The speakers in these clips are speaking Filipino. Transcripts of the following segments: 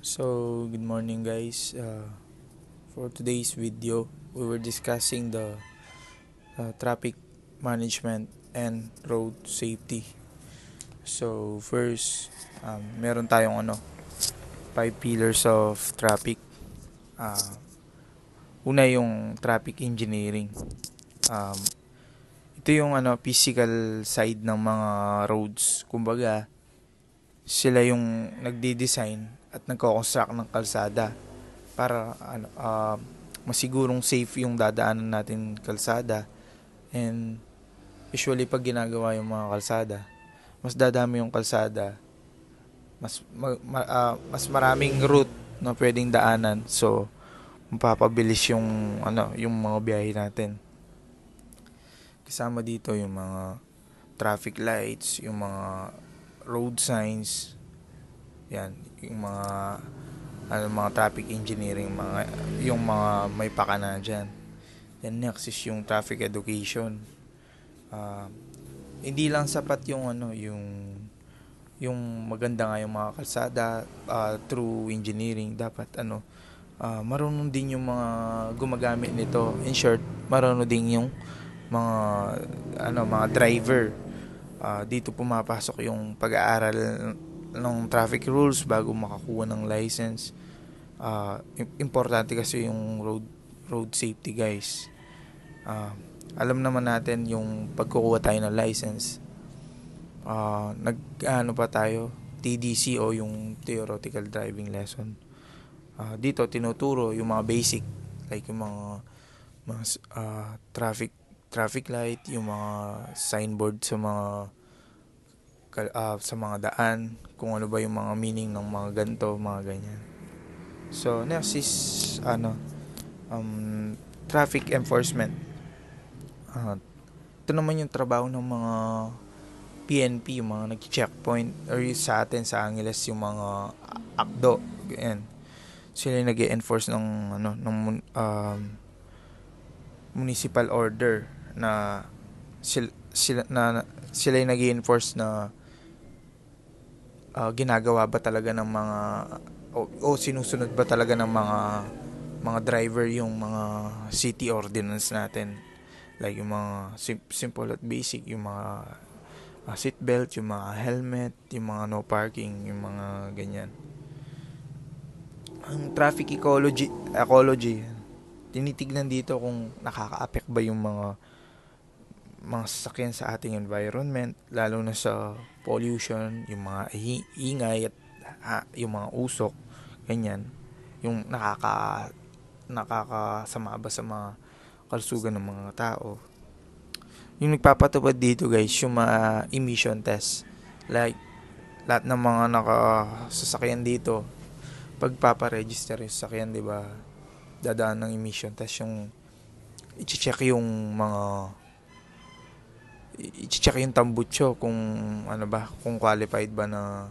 So, good morning guys. For today's video, we were discussing the traffic management and road safety. So, first, meron tayong five pillars of traffic. Uh, Una yung traffic engineering. Um, Ito yung physical side ng mga roads. Kumbaga, sila yung nagde-design at nagko-construct ng kalsada para masigurong safe yung dadaanan natin kalsada. And usually pag ginagawa yung mga kalsada, mas dadami yung kalsada, mas maraming route na pwedeng daanan. So mapapabilis yung mga biyahe natin. Kasama dito yung mga traffic lights, yung mga road signs, yan, yung mga traffic engineering, yung mga may pakana diyan. Then next is yung traffic education. Uh, Hindi lang sapat yung maganda nga yung mga kalsada through engineering. Dapat marunong din yung mga gumagamit nito. In short, marunong din yung mga mga driver. Dito pumapasok yung pag-aaral ng traffic rules bago makakuha ng license. Importante kasi yung road safety, guys. Alam naman natin yung pagkukuha tayo ng license, pa tayo, TDC o yung theoretical driving lesson. Dito tinuturo yung mga basic, like yung mga traffic light, yung mga signboard sa mga daan, kung ano ba yung mga meaning ng mga ganto, mga ganyan. So next is traffic enforcement. Ito naman yung trabaho ng mga PNP, yung mga nag-checkpoint, or sa atin sa Angeles yung mga ACDO. Yan. Sila yung nag-enforce municipal order na sila yung nag-enforce na ginagawa ba talaga ng mga o sinusunod ba talaga ng mga driver yung mga city ordinance natin, like yung mga simple at basic, yung mga seat belt, yung mga helmet, yung mga no parking, yung mga ganyan. Ang traffic ecology, tinitignan dito kung nakaka-affect ba yung mga sasakyan sa ating environment, lalo na sa pollution, yung mga ingay at yung mga usok, ganyan. Yung nakakasama ba sa mga kalusugan ng mga tao. Yung nagpapatupad dito, guys, yung mga emission test. Like, lahat ng mga nakasasakyan dito, pagpaparegister yung sasakyan, di ba, dadaan ng emission test, yung i-check yung tambutso kung kung qualified ba na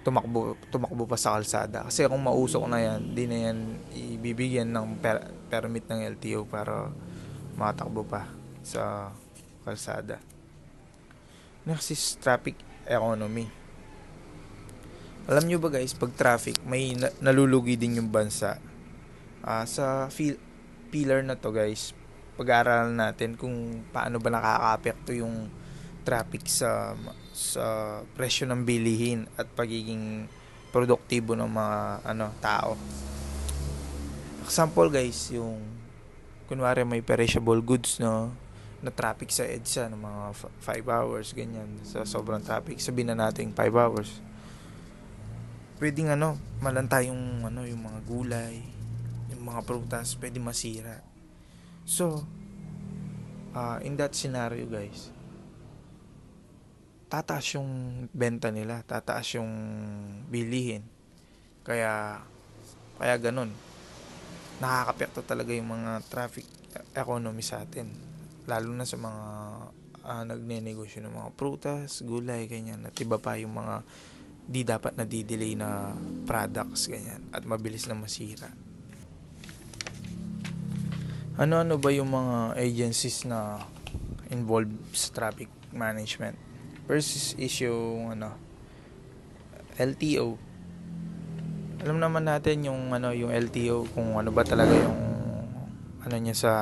tumakbo pa sa kalsada. Kasi kung mausok na yan, di na yan ibibigyan ng permit ng LTO para matakbo pa sa kalsada. Next is traffic economy. Alam nyo ba, guys, pag traffic, may nalulugi din yung bansa. Sa pillar na to, guys, pag-aaralan natin kung paano ba nakaka-apekto yung traffic sa presyo ng bilihin at pagiging produktibo ng mga tao. Example, guys, yung kunwari may perishable goods, no, na traffic sa EDSA ng mga 5 hours, ganyan. Sa sobrang traffic, sabihin na natin 5 hours. Pwedeng malanta yung mga gulay, yung mga prutas, pwede masira. So, in that scenario, guys, tataas yung benta nila, tataas yung bilihin. Kaya ganun. Nakakapekto talaga yung mga traffic economy sa atin. Lalo na sa mga nagnenegosyo ng mga prutas, gulay, ganyan. At iba pa yung mga di dapat na di-delay na products, ganyan. At mabilis na masira. Ano-ano ba yung mga agencies na involved sa traffic management? First is yung LTO. alam naman natin yung yung LTO, kung ano ba talaga yung niya sa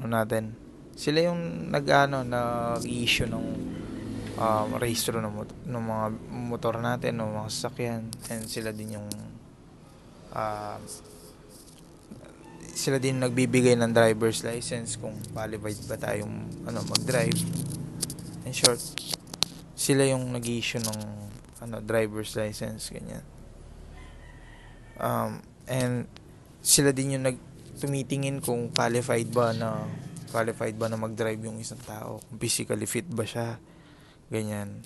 natin. Sila yung nag-issue ng rehistro ng mga motor natin, ng mga sasakyan, and uh, sila din nagbibigay ng driver's license kung qualified ba tayong mag-drive. In short, sila yung nag-issue ng driver's license, ganyan. And sila din yung tumitingin kung qualified ba na mag-drive yung isang tao, kung physically fit ba siya, ganyan.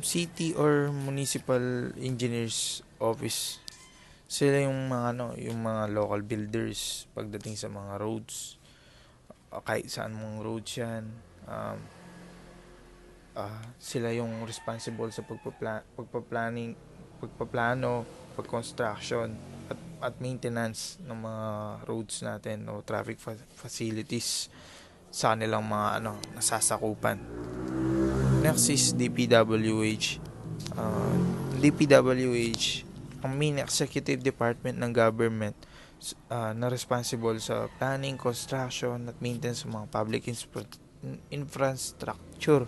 City or municipal engineers office, sila yung mga yung mga local builders pagdating sa mga roads, kahit saan mong roads yan. Sila yung responsible sa pagpaplano, pag-construction at maintenance ng mga roads natin o traffic facilities sa kanilang mga nasasakupan. Next is DPWH. DPWH, ang main executive department ng government na responsible sa planning, construction at maintenance ng mga public infrastructure.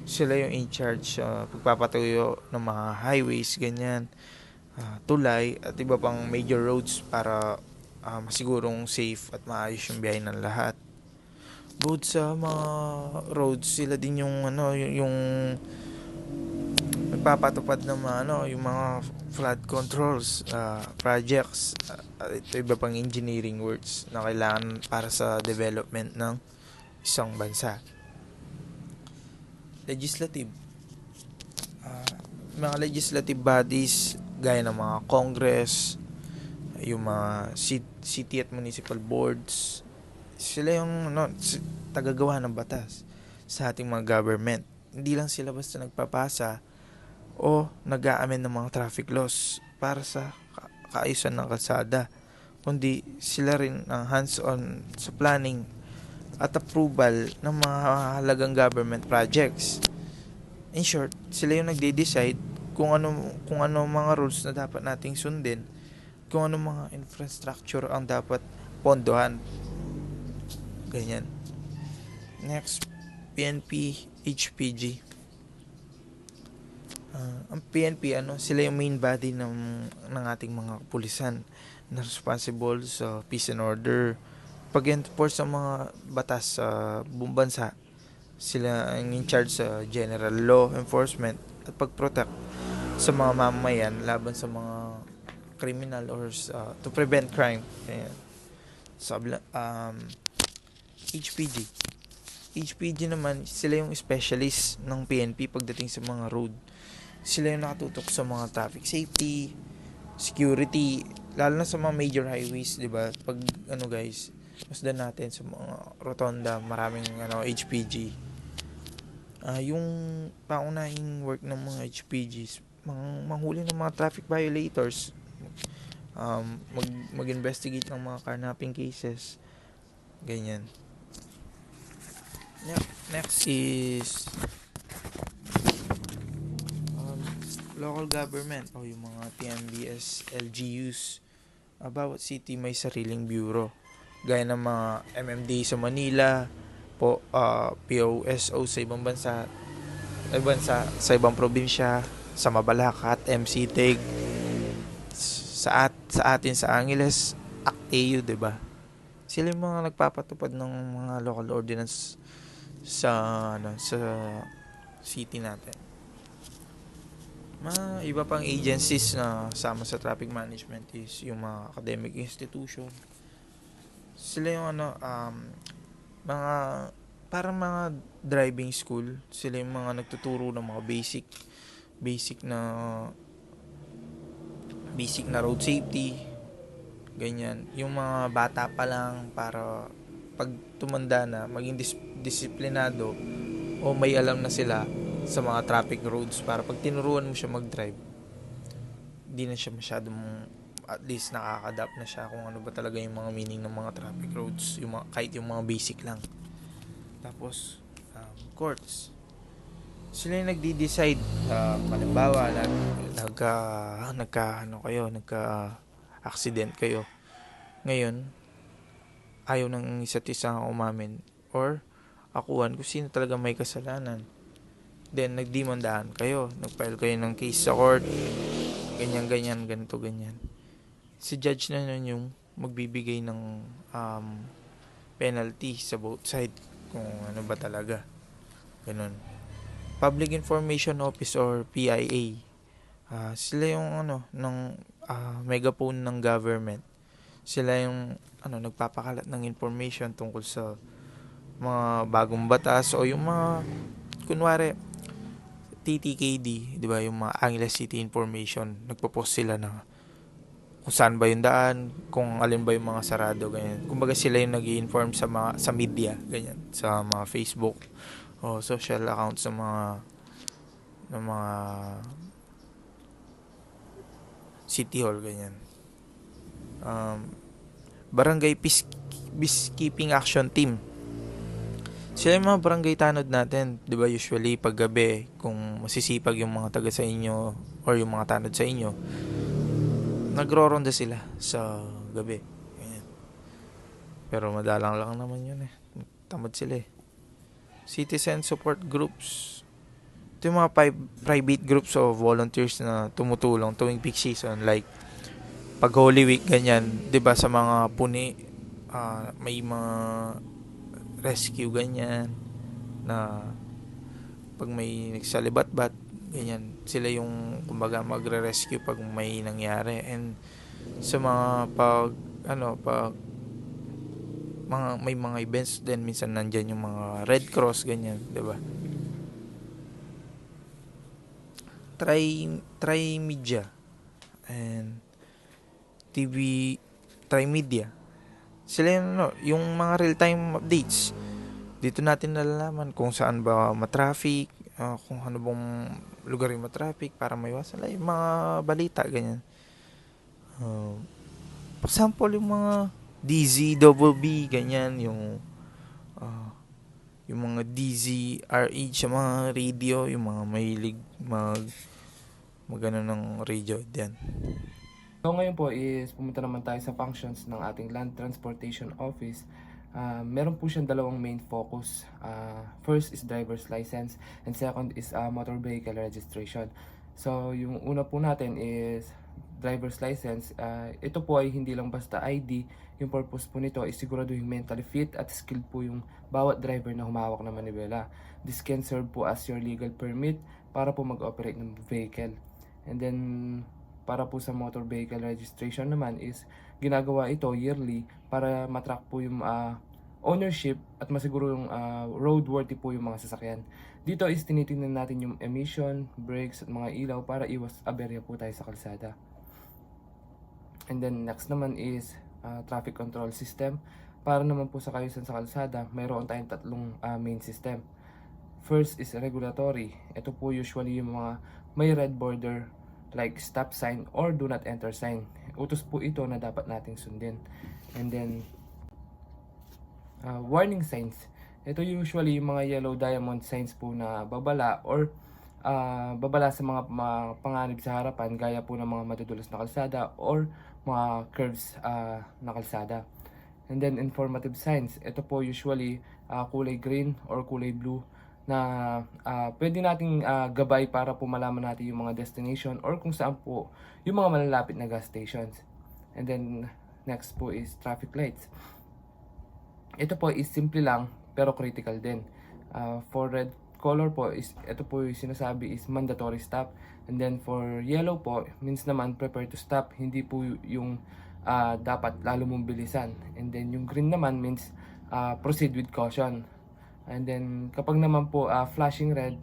Sila yung in charge sa pagpapatuyo ng mga highways, ganyan, tulay at iba pang major roads para masigurong safe at maayos yung biyahe ng lahat. Bukod sa mga roads, sila din yung yung nagpapatupad ng mga yung mga flood controls projects, ito iba pang engineering works na kailangan para sa development ng isang bansa. Legislative, mga legislative bodies gaya ng mga Congress, yung mga city at municipal boards, sila yung tagagawa ng batas sa ating mga government. Hindi lang sila basta nagpapasa o nag-aamen ng mga traffic laws para sa kaayusan ng kalsada, kundi sila rin ang hands-on sa planning at approval ng mga halagang government projects. In short, sila yung nagde-decide kung ano mga rules na dapat nating sundin, kung ano mga infrastructure ang dapat pondohan, ganyan. Next, PNP, HPG. Ang PNP, sila yung main body ng ating mga kapulisan na responsible sa peace and order, pag-enforce sa mga batas sa buong bansa. Sila ang in charge sa general law enforcement at pag-protect sa mga mamamayan laban sa mga criminal or to prevent crime. Ayan. HPG. HPG naman, sila yung specialist ng PNP pagdating sa mga road. Sila yung nakatutok sa mga traffic safety, security, lalo na sa mga major highways, 'di ba? Pag guys, masdan natin sa mga rotonda, maraming HPG. Yung paunahing work ng mga HPGs, manghuli ng mga traffic violators, mag-investigate ng mga carnapping cases, ganyan. Next is local government o yung mga PMBS, LGUs. Bawat city may sariling bureau, gaya ng mga MMD sa Manila, POSO sa ibang bansa, sa ibang probinsya, sa Mabalacat, MCTEG, sa atin sa Angeles, ACTEU, 'di ba? Sila yung mga nagpapatupad ng mga local ordinance sa city natin. Mga iba pang agencies na sama sa traffic management is yung mga academic institution. Sila yung mga parang mga driving school. Sila yung mga nagtuturo ng mga basic na road safety, ganyan. Yung mga bata pa lang, para pag tumanda na maging disiplinado o may alam na sila sa mga traffic roads, para pag tinuruan mo siya mag-drive, hindi na siya masyadong, at least nakaka-adapt na siya kung ano ba talaga yung mga meaning ng mga traffic roads, kahit yung mga basic lang. tapos courts. Sila yung nagdi-decide. Halimbawa, nagka accident kayo. Ngayon, ayaw ng isa't isa umamin or akuan kung sino talaga may kasalanan. Then, nagdemandahan kayo. Nagfile kayo ng case sa court. Ganyan, ganito, ganyan. Si judge na nun yung magbibigay ng penalty sa both side. Kung ano ba talaga. Ganun. Public Information Office or PIA. Sila yung ng megaphone ng government. Sila yung nagpapakalat ng information tungkol sa mga bagong batas o yung mga kunwari TTKD, 'di ba, yung mga Angeles City Information, nagpo-post sila na kung saan ba yung daan, kung alin ba yung mga sarado, ganyan. Kumbaga sila yung nag-i-inform sa media, ganyan, sa mga Facebook o social accounts ng mga city hall, ganyan. Barangay Peacekeeping Action Team. Sila yung mga barangay tanod natin, 'di ba? Usually pag gabi, kung masisipag yung mga taga sa inyo or yung mga tanod sa inyo, nagroronda sila sa gabi. Ganyan. Pero madalang lang naman yun eh. Tamad sila eh. Citizen support groups. Ito yung mga private groups of volunteers na tumutulong tuwing peak season, like pag Holy Week, ganyan, 'di ba, sa mga puni, may mga rescue, ganyan, na pag may nagsalibat-bat, ganyan, sila yung kumbaga magre-rescue pag may nangyari. And sa mga pag may mga events din, minsan nandyan yung mga Red Cross, ganyan, 'di ba? Try media and Try Media. Sila yung mga real-time updates. Dito natin nalalaman kung saan ba matraffic, kung ano bang lugar yung matraffic para maiwasan lang yung mga balita, ganyan. For example, yung mga DZBB, ganyan, yung mga DZRH, yung mga radio, yung mga mahilig magano ng radio diyan. So ngayon po is pumunta naman tayo sa functions ng ating Land Transportation Office. Meron po siyang dalawang main focus. First is driver's license and second is motor vehicle registration. So yung una po natin is driver's license. Ito po ay hindi lang basta ID. Yung purpose po nito is siguraduhin mentally fit at skilled po yung bawat driver na humawak ng manibela. This can serve po as your legal permit para po mag-operate ng vehicle. And then para po sa motor vehicle registration naman is ginagawa ito yearly para matrack po yung ownership at masiguro yung roadworthy po yung mga sasakyan. Dito is tinitingnan natin yung emission, brakes at mga ilaw para iwas aberya po tayo sa kalsada. And then next naman is traffic control system. Para naman po sa kayusan sa kalsada, mayroon tayong tatlong main system. First is regulatory. Ito po usually yung mga may red border like stop sign or do not enter sign. Utos po ito na dapat nating sundin. And then warning signs. Ito usually yung mga yellow diamond signs po na babala or babala sa mga panganib sa harapan, gaya po ng mga madudulas na kalsada or mga curves na kalsada. And then informative signs. Ito po usually kulay green or kulay blue na pwede nating gabay para po malaman natin yung mga destination or kung saan po yung mga malalapit na gas stations. And then next po is traffic lights. Ito po is simple lang pero critical din. For red color po is ito po yung sinasabi is mandatory stop. And then for yellow po means naman prepare to stop, hindi po yung dapat lalo mong bilisan. And then yung green naman means proceed with caution. And then kapag naman po flashing red,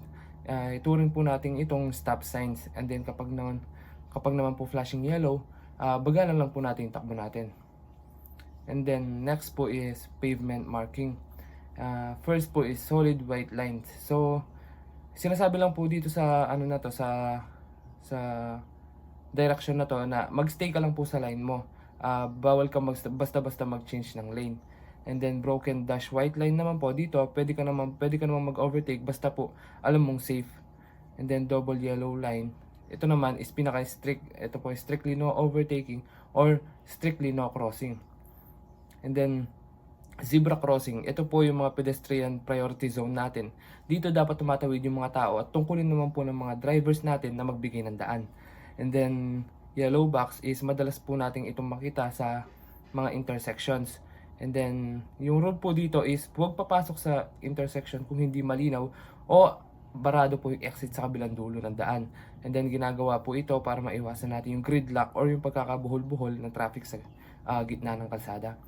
ituring po natin itong stop signs. And then kapag naman po flashing yellow, bagalan lang po natin takbo natin. And then next po is pavement marking. First po is solid white lines. So sinasabi lang po dito sa sa direction na to na magstay ka lang po sa line mo. Bawal ka basta-basta mag-change ng lane. And then broken dash white line naman po dito, pwede ka naman mag-overtake basta po alam mong safe. And then double yellow line. Ito naman is pinaka-strict. Ito po strictly no overtaking or strictly no crossing. And then zebra crossing. Ito po yung mga pedestrian priority zone natin. Dito dapat tumatawid yung mga tao at tungkulin naman po ng mga drivers natin na magbigay ng daan. And then yellow box is madalas po nating itong makita sa mga intersections. And then, yung rule po dito is huwag papasok sa intersection kung hindi malinaw o barado po yung exit sa kabilang dulo ng daan. And then, ginagawa po ito para maiwasan natin yung gridlock or yung pagkakabuhol-buhol ng traffic sa gitna ng kalsada.